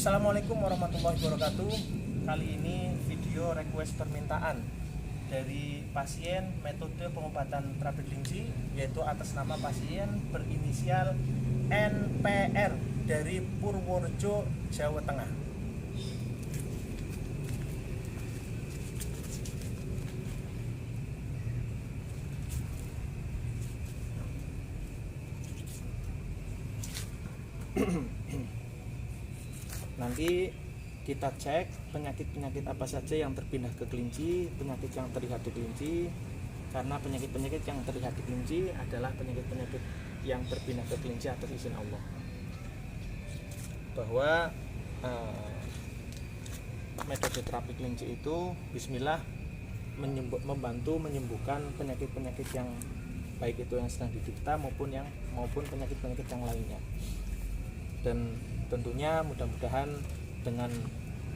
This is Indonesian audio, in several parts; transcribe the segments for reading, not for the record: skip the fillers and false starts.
Assalamualaikum warahmatullahi wabarakatuh. Kali ini video request permintaan dari pasien metode pengobatan terapi kelinci, yaitu atas nama pasien berinisial NPR dari Purworejo, Jawa Tengah. Nanti kita cek penyakit-penyakit apa saja yang terpindah ke kelinci, penyakit yang terlihat di kelinci, karena penyakit-penyakit yang terlihat di kelinci adalah penyakit-penyakit yang terpindah ke kelinci atas izin Allah. Bahwa metode terapi kelinci itu bismillah membantu menyembuhkan penyakit-penyakit yang baik itu yang sedang diderita maupun penyakit-penyakit yang lainnya. Dan tentunya mudah-mudahan dengan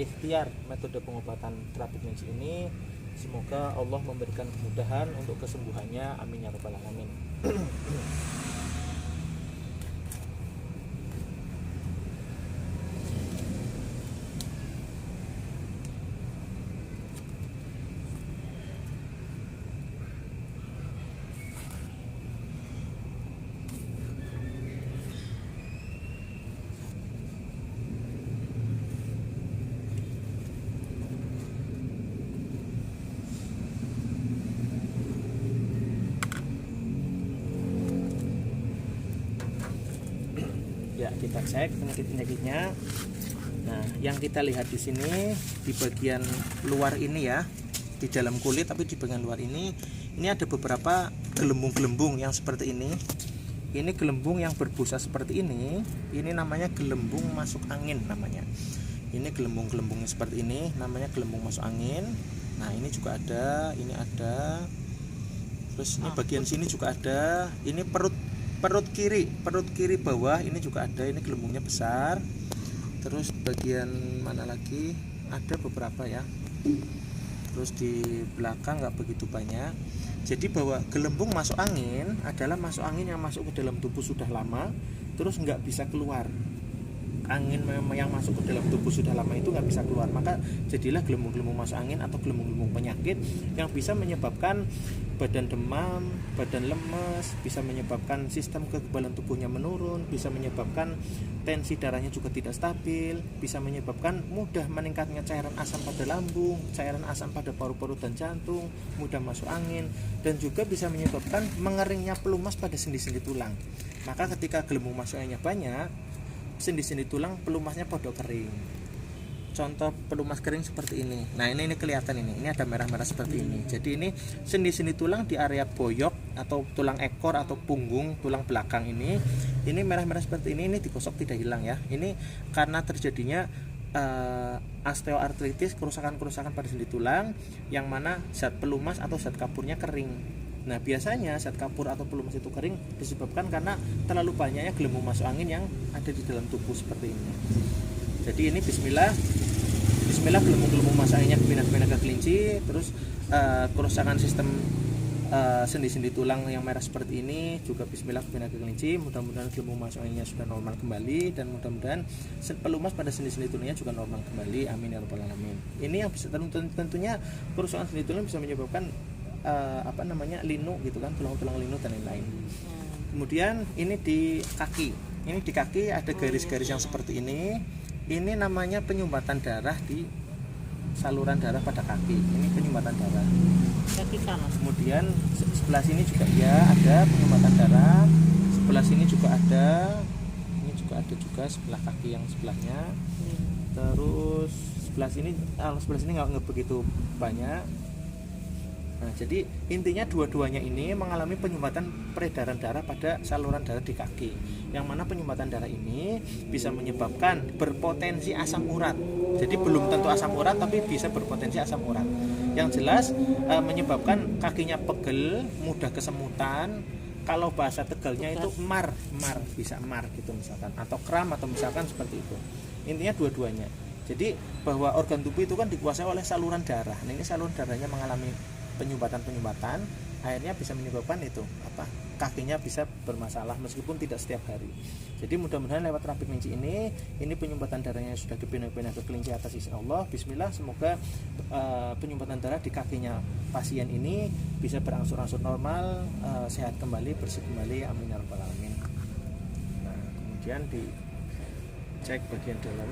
ikhtiar metode pengobatan terapi kelinci ini, semoga Allah memberikan kemudahan untuk kesembuhannya, amin ya rabbal alamin. Ya, kita cek penyakit-penyakitnya. Nah, yang kita lihat di sini di bagian luar ini ya, di dalam kulit tapi di bagian luar ini ada beberapa gelembung-gelembung yang seperti ini. Ini gelembung yang berbusa seperti ini namanya gelembung masuk angin namanya. Ini gelembung-gelembungnya seperti ini namanya gelembung masuk angin. Nah, ini juga ada, ini ada. Terus ini bagian sini juga ada. Ini perut kiri bawah ini juga ada, ini gelembungnya besar. Terus bagian mana lagi ada beberapa ya. Terus di belakang nggak begitu banyak. Jadi bahwa gelembung masuk angin adalah masuk angin yang masuk ke dalam tubuh sudah lama terus nggak bisa keluar. Angin yang masuk ke dalam tubuh sudah lama itu nggak bisa keluar, maka jadilah gelembung-gelembung masuk angin atau gelembung-gelembung penyakit yang bisa menyebabkan badan demam, badan lemes, bisa menyebabkan sistem kekebalan tubuhnya menurun, bisa menyebabkan tensi darahnya juga tidak stabil, bisa menyebabkan mudah meningkatnya cairan asam pada lambung, cairan asam pada paru-paru dan jantung, mudah masuk angin, dan juga bisa menyebabkan mengeringnya pelumas pada sendi-sendi tulang. Maka ketika gelembung masuk anginnya banyak, sendi-sendi tulang pelumasnya pada kering. Contoh pelumas kering seperti ini. Nah, ini kelihatan ini ada merah-merah seperti ini. Jadi ini sendi-sendi tulang di area boyok atau tulang ekor atau punggung, tulang belakang ini merah-merah seperti ini digosok tidak hilang ya. Ini karena terjadinya osteoartritis, kerusakan-kerusakan pada sendi tulang yang mana zat pelumas atau zat kapurnya kering. Nah, biasanya zat kapur atau pelumas itu kering disebabkan karena terlalu banyaknya gelembung masuk angin yang ada di dalam tubuh seperti ini. Jadi ini bismillah gelembung-gelembung masuk anginnya pindah-pindah ke kelinci. Terus kerusakan sistem sendi-sendi tulang yang merah seperti ini juga bismillah pindah ke kelinci. Mudah-mudahan gelembung masuk anginnya sudah normal kembali, dan mudah-mudahan pelumas pada sendi-sendi tulangnya juga normal kembali, amin ya rabbal alamin. Ini yang bisa tentunya kerusakan sendi tulang bisa menyebabkan linu gitu kan, tulang-tulang linu dan lain-lain. Kemudian ini di kaki ada garis-garis yang seperti ini. Ini namanya penyumbatan darah di saluran darah pada kaki. Ini penyumbatan darah kaki kanan. Kemudian sebelah sini juga ya ada penyumbatan darah. Sebelah sini juga ada. Ini juga ada juga sebelah kaki yang sebelahnya. Terus sebelah sini nggak begitu banyak. Nah, jadi intinya dua-duanya ini mengalami penyumbatan peredaran darah pada saluran darah di kaki, yang mana penyumbatan darah ini bisa menyebabkan berpotensi asam urat. Jadi belum tentu asam urat, tapi bisa berpotensi asam urat. Yang jelas menyebabkan kakinya pegel, mudah kesemutan. Kalau bahasa Tegalnya itu mar bisa mar gitu misalkan, atau kram atau misalkan seperti itu. Intinya dua-duanya. Jadi bahwa organ tubuh itu kan dikuasai oleh saluran darah. Nah, ini saluran darahnya mengalami penyumbatan akhirnya bisa menyebabkan itu kakinya bisa bermasalah meskipun tidak setiap hari. Jadi mudah-mudahan lewat terapi kelinci ini penyumbatan darahnya sudah dipindah-pindah ke kelinci atas izin Allah. Bismillah, semoga penyumbatan darah di kakinya pasien ini bisa berangsur-angsur normal, sehat kembali, bersih kembali, amin ya rabbal alamin. Nah, kemudian dicek bagian dalam.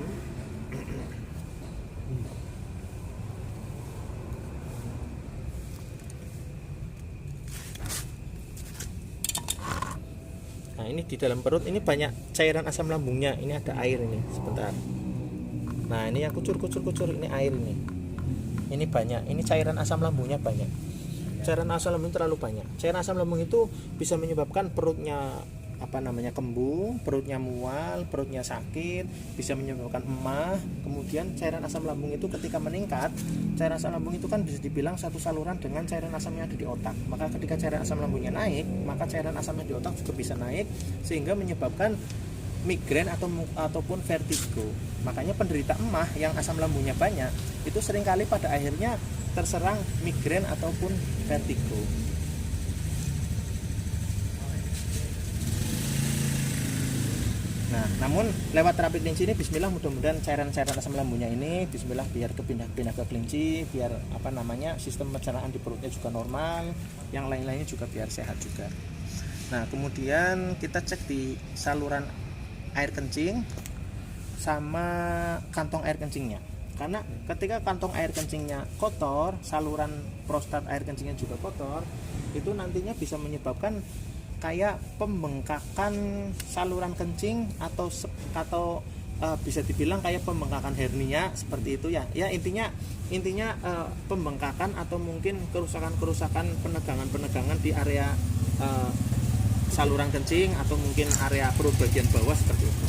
Nah, ini di dalam perut ini banyak cairan asam lambungnya. Ini ada air ini, sebentar. Nah, ini yang kucur ini air ini. Ini banyak. Ini cairan asam lambungnya banyak. Cairan asam lambung terlalu banyak. Cairan asam lambung itu bisa menyebabkan perutnya kembung, perutnya mual, perutnya sakit, bisa menyebabkan emah. Kemudian cairan asam lambung itu ketika meningkat, cairan asam lambung itu kan bisa dibilang satu saluran dengan cairan asamnya ada di otak. Maka ketika cairan asam lambungnya naik, maka cairan asamnya di otak juga bisa naik sehingga menyebabkan migrain ataupun vertigo. Makanya penderita emah yang asam lambungnya banyak itu seringkali pada akhirnya terserang migrain ataupun vertigo. Nah, namun lewat terapi kelinci ini bismillah mudah-mudahan cairan-cairan asam lambungnya ini bismillah biar kepindah-pindah ke kelinci, biar sistem pencernaan di perutnya juga normal, yang lain-lainnya juga biar sehat juga. Nah, kemudian kita cek di saluran air kencing sama kantong air kencingnya. Karena ketika kantong air kencingnya kotor, saluran prostat air kencingnya juga kotor, itu nantinya bisa menyebabkan kayak pembengkakan saluran kencing atau bisa dibilang kayak pembengkakan hernia seperti itu ya. Ya intinya pembengkakan atau mungkin kerusakan penegangan di area saluran kencing atau mungkin area perut bagian bawah seperti itu.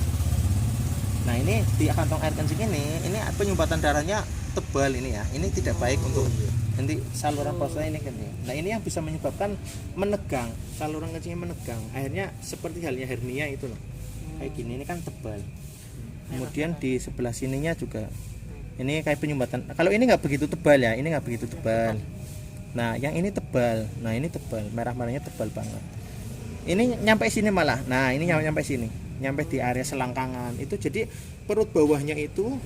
Nah, ini di kantong air kencing ini penyumbatan darahnya tebal ini ya. Ini tidak baik untuk nanti saluran prostat ini kencing. Nah, ini yang bisa menyebabkan menegang, saluran kencingnya menegang. Akhirnya seperti halnya hernia itu loh. Kayak gini, ini kan tebal. Kemudian di sebelah sininya juga ini kayak penyumbatan. Kalau ini nggak begitu tebal ya, ini nggak begitu tebal. Nah, yang ini tebal. Nah, ini tebal, merah-merahnya tebal banget. Ini nyampe sini malah. Nah, ini nyampe sini, nyampe di area selangkangan. Itu jadi perut bawahnya itu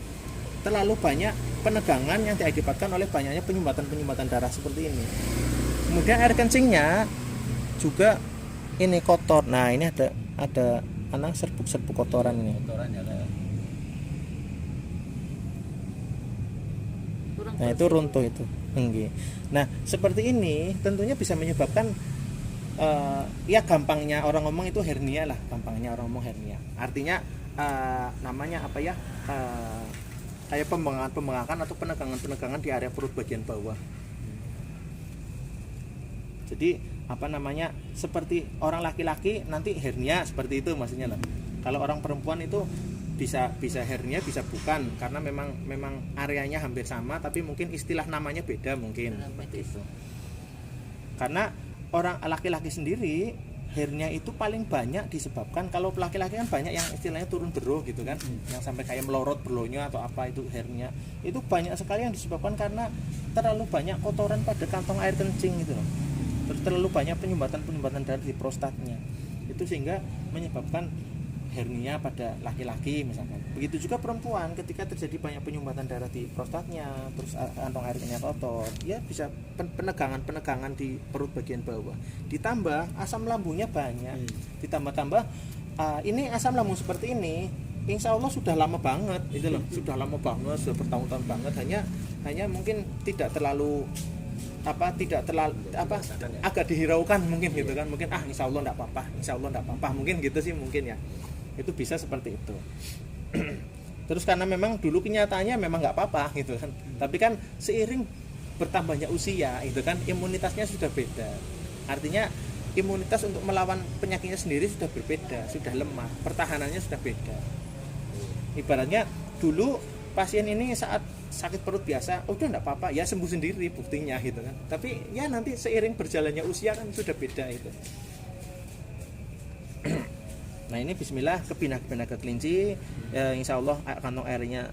terlalu banyak penegangan yang diakibatkan oleh banyaknya penyumbatan darah seperti ini. Kemudian air kencingnya juga ini kotor. Nah, ini ada serbuk kotoran ini. Nah, itu runtuh itu. Nah, seperti ini tentunya bisa menyebabkan ya gampangnya orang ngomong itu hernia lah, gampangnya orang ngomong hernia. Artinya namanya apa ya? Kayak pembengkakan atau penegangan di area perut bagian bawah. Jadi seperti orang laki-laki nanti hernia seperti itu maksudnya lah. Kalau orang perempuan itu bisa hernia, bisa bukan, karena memang areanya hampir sama tapi mungkin istilah namanya beda mungkin seperti itu. Karena orang laki-laki sendiri hernia itu paling banyak disebabkan, kalau laki-laki kan banyak yang istilahnya turun beruh gitu kan, yang sampai kayak melorot beruhnya atau apa, itu hernia. Itu banyak sekali yang disebabkan karena terlalu banyak kotoran pada kantong air kencing gitu loh. Terlalu banyak penyumbatan darah di prostatnya. Itu sehingga menyebabkan hernia pada laki-laki misalkan. Begitu juga perempuan, ketika terjadi banyak penyumbatan darah di prostatnya, terus kantong airnya kotor, ya bisa penegangan di perut bagian bawah. Ditambah asam lambungnya banyak. Ditambah ini asam lambung seperti ini, insya Allah sudah lama banget, itu loh, sudah lama banget, sudah bertahun-tahun banget. Hanya mungkin tidak terlalu agak dihiraukan mungkin gitu kan, mungkin insya Allah enggak apa-apa mungkin gitu sih mungkin ya. Itu bisa seperti itu. Terus karena memang dulu kenyataannya memang nggak apa-apa gitu kan, tapi kan seiring bertambahnya usia itu kan imunitasnya sudah beda. Artinya imunitas untuk melawan penyakitnya sendiri sudah berbeda, sudah lemah, pertahanannya sudah beda. Ibaratnya dulu pasien ini saat sakit perut biasa, udah nggak apa-apa, ya sembuh sendiri buktinya gitu kan. Tapi ya nanti seiring berjalannya usia kan sudah beda itu. Nah, ini bismillah kepindah ke kelinci, insya Allah kantong airnya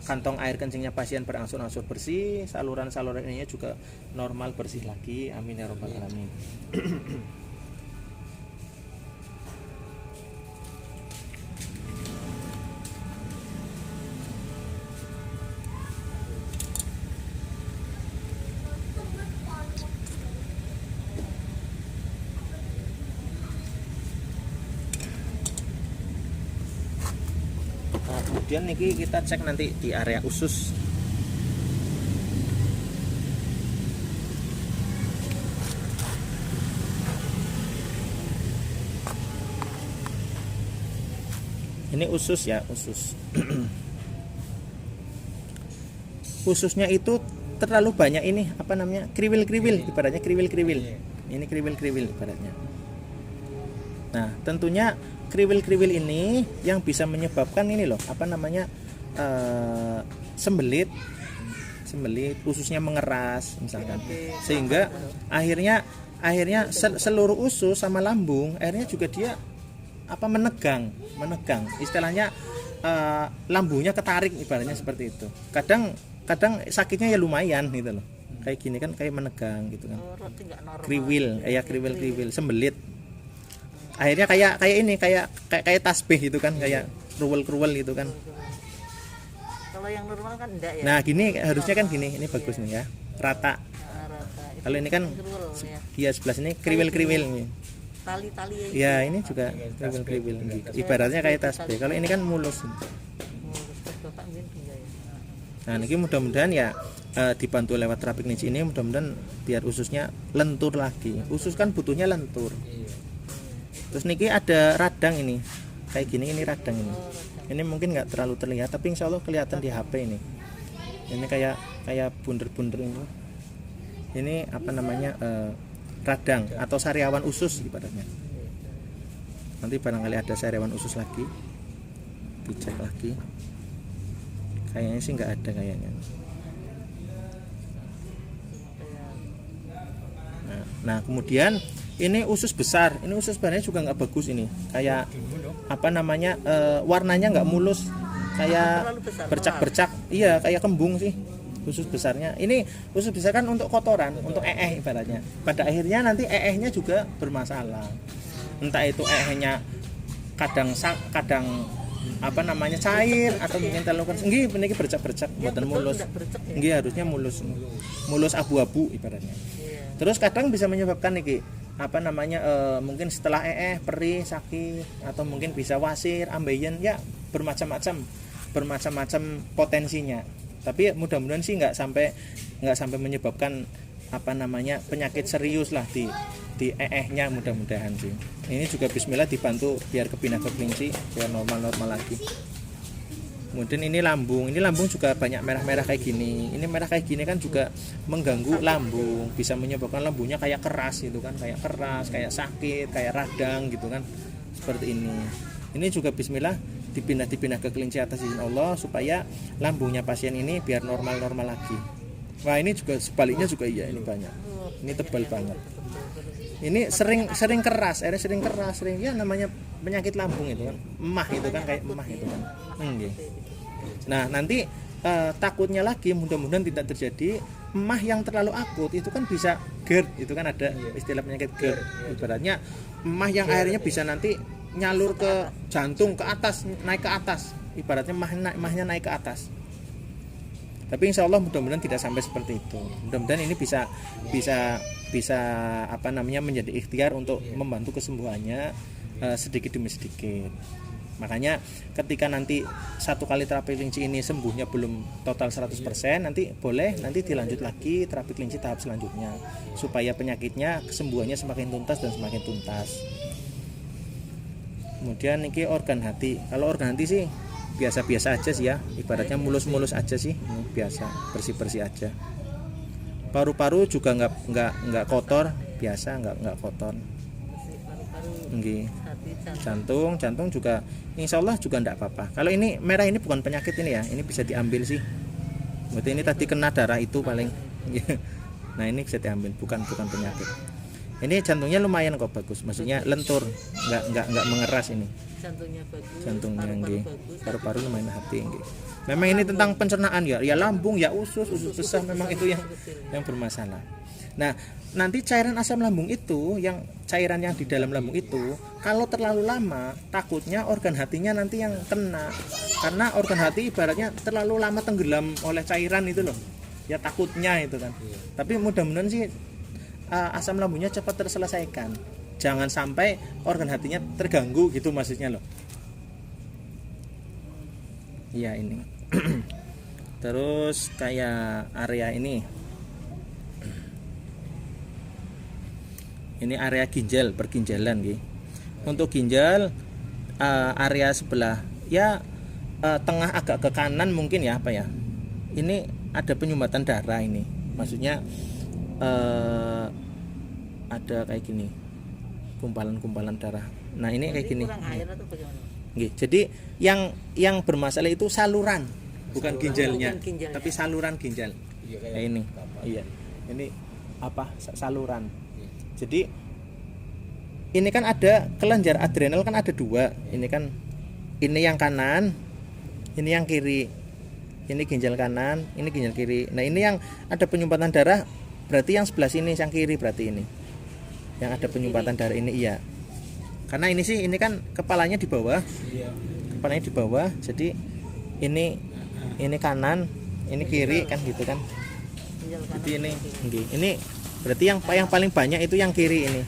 kantong air kencingnya pasien berangsur-angsur bersih, saluran-saluran ininya juga normal bersih lagi. Amin ya rabbal alamin. Nah, kemudian niki kita cek nanti di area usus. Ini usus ya, usus. Ususnya itu terlalu banyak ini, apa namanya? Kriwil-kriwil, ibaratnya kriwil-kriwil. Ini kriwil-kriwil ibaratnya. Nah, tentunya kriwil-kriwil ini yang bisa menyebabkan ini loh, apa namanya? Sembelit, ususnya mengeras misalkan. Sehingga akhirnya seluruh usus sama lambung akhirnya juga dia menegang. Istilahnya lambungnya ketarik ibaratnya seperti itu. Kadang sakitnya ya lumayan gitu loh. Kayak gini kan kayak menegang gitu kan. Kriwil, kriwil, sembelit. Akhirnya kayak tasbih gitu kan, kayak kruwel gitu kan. Kalau yang normal kan enggak ya. Nah, gini harusnya kan gini, ini bagus nih ya. Rata. Kalau ini kan iya sebelah sini kriwil-kriwil nih. Tali-tali ya ini juga kriwil-kriwil gitu. Ibaratnya kayak tasbih. Kalau ini kan mulus. Nah, ini mudah-mudahan ya dibantu lewat terapi klinis ini, mudah-mudahan biar ususnya lentur lagi. Usus kan butuhnya lentur. Terus niki ada radang ini. Kayak gini, ini radang ini. Ini mungkin nggak terlalu terlihat, tapi insya Allah kelihatan di HP ini. Ini kayak bunder-bunder ini. Ini apa namanya radang atau sariawan usus ibaratnya. Nanti barangkali ada sariawan usus lagi, dicek lagi. Kayaknya sih nggak ada kayaknya. Nah kemudian ini usus besar. Ini usus besarnya juga nggak bagus ini. Kayak apa namanya warnanya nggak mulus, kayak bercak-bercak. Iya kayak kembung sih. Usus besarnya ini, usus besar kan untuk kotoran, untuk ibaratnya. Pada akhirnya nanti nya juga bermasalah. Entah itu nya kadang apa namanya cair atau mungkin terlalu keras. Nggih meniki bercak-bercak mboten mulus. Nggih harusnya mulus. Mulus abu-abu ibaratnya. Terus kadang bisa menyebabkan niki apa namanya mungkin setelah perih, sakit, atau mungkin bisa wasir, ambeien, ya bermacam-macam potensinya. Tapi mudah-mudahan sih nggak sampai menyebabkan apa namanya penyakit serius lah di nya, mudah-mudahan sih. Ini juga bismillah dibantu biar kepindah ke kelinci biar normal lagi. Kemudian ini lambung juga banyak merah-merah kayak gini. Ini merah kayak gini kan juga mengganggu lambung, bisa menyebabkan lambungnya kayak keras gitu kan, kayak sakit, kayak radang gitu kan. Seperti ini. Ini juga bismillah dipindah ke kelinci atas izin Allah supaya lambungnya pasien ini biar normal lagi. Wah, ini juga sebaliknya juga iya, ini banyak. Ini tebal banget. Ini sering keras, sering ya namanya penyakit lambung itu kan. Emah itu kan kayak emah itu kan. Nah, nanti takutnya lagi mudah-mudahan tidak terjadi emah yang terlalu akut. Itu kan bisa GERD, itu kan ada istilah penyakit GERD. Ibaratnya emah yang akhirnya bisa nanti nyalur ke jantung, ke atas, naik ke atas. Ibaratnya emahnya naik ke atas. Tapi insya Allah mudah-mudahan tidak sampai seperti itu. Mudah-mudahan ini bisa apa namanya menjadi ikhtiar untuk membantu kesembuhannya sedikit demi sedikit. Makanya ketika nanti satu kali terapi kelinci ini sembuhnya belum total 100%, nanti dilanjut lagi terapi kelinci tahap selanjutnya supaya penyakitnya kesembuhannya semakin tuntas. Kemudian ini organ hati. Kalau organ hati sih biasa-biasa aja sih ya, ibaratnya mulus-mulus aja sih, biasa, bersih-bersih aja. Paru-paru juga nggak kotor, biasa nggak kotor. Nggih. Jantung juga insya Allah juga nggak apa-apa. Kalau ini merah ini bukan penyakit ini ya, ini bisa diambil sih. Berarti ini tadi kena darah itu paling. Nah ini bisa diambil, bukan penyakit. Ini jantungnya lumayan kok bagus, maksudnya lentur, nggak mengeras ini. Jantungnya bagus, jantungnya paru-paru nggih. bagus. Paru-paru lumayan hati nggih. Memang ini tentang pencernaan ya, ya lambung, ya usus besar memang itu yang bermasalah. Nah, nanti cairan asam lambung itu, yang cairan yang di dalam lambung itu, kalau terlalu lama, takutnya organ hatinya nanti yang kena. Karena organ hati ibaratnya terlalu lama tenggelam oleh cairan itu loh. Ya takutnya itu kan. Tapi mudah-mudahan sih asam lambungnya cepat terselesaikan. Jangan sampai organ hatinya terganggu gitu maksudnya loh. Iya ini. Terus kayak area ini. Ini area ginjal, perginjalan gitu. Untuk ginjal area sebelah ya tengah agak ke kanan mungkin ya apa ya. Ini ada penyumbatan darah ini. Maksudnya ada kayak gini. Kumpalan-kumpalan darah. Nah, ini kayak gini. Kurang air atau bagaimana? Jadi yang bermasalah itu saluran, bukan ginjalnya, bukan ginjalnya. tapi saluran ginjal. Kayak ini. Iya. Ini apa? Saluran. Jadi ini kan ada kelenjar adrenal kan ada dua. Ini kan ini yang kanan, ini yang kiri. Ini ginjal kanan, ini ginjal kiri. Nah, ini yang ada penyumbatan darah berarti yang sebelah sini, yang kiri berarti ini. Yang ada penyumbatan darah ini iya. Karena ini sih ini kan kepalanya di bawah. Kepalanya di bawah. Jadi ini kanan, ini kiri kan gitu kan. Jadi ini berarti yang paling banyak itu yang kiri ini.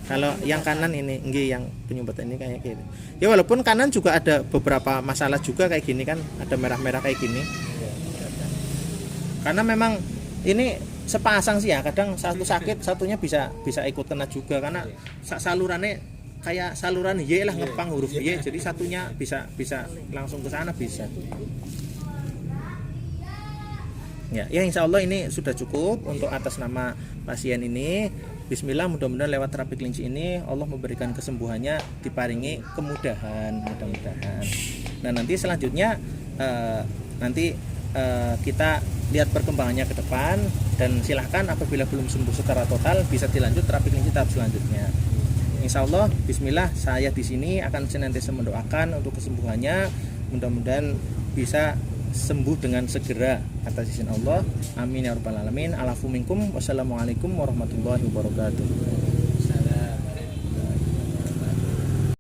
Kalau yang kanan ini yang penyumbatan ini kayak gitu. Ya walaupun kanan juga ada beberapa masalah juga kayak gini kan, ada merah-merah kayak gini. Karena memang ini sepasang sih ya, kadang satu sakit satunya bisa ikut kena juga karena salurannya kayak saluran Y lah ngepang huruf Y, jadi satunya bisa langsung ke sana bisa. Ya insya Allah ini sudah cukup untuk atas nama pasien ini. Bismillah, mudah-mudahan lewat terapi kelinci ini Allah memberikan kesembuhannya, diparingi kemudahan mudah-mudahan. Nah nanti selanjutnya kita lihat perkembangannya ke depan, dan silahkan apabila belum sembuh secara total bisa dilanjut terapi kelinci tahap selanjutnya. Insya Allah, Bismillah, saya di sini akan senantiasa mendoakan untuk kesembuhannya, mudah-mudahan bisa sembuh dengan segera atas izin Allah. Amin ya rabbal alamin. Alafu minkum. Wassalamualaikum warahmatullahi wabarakatuh.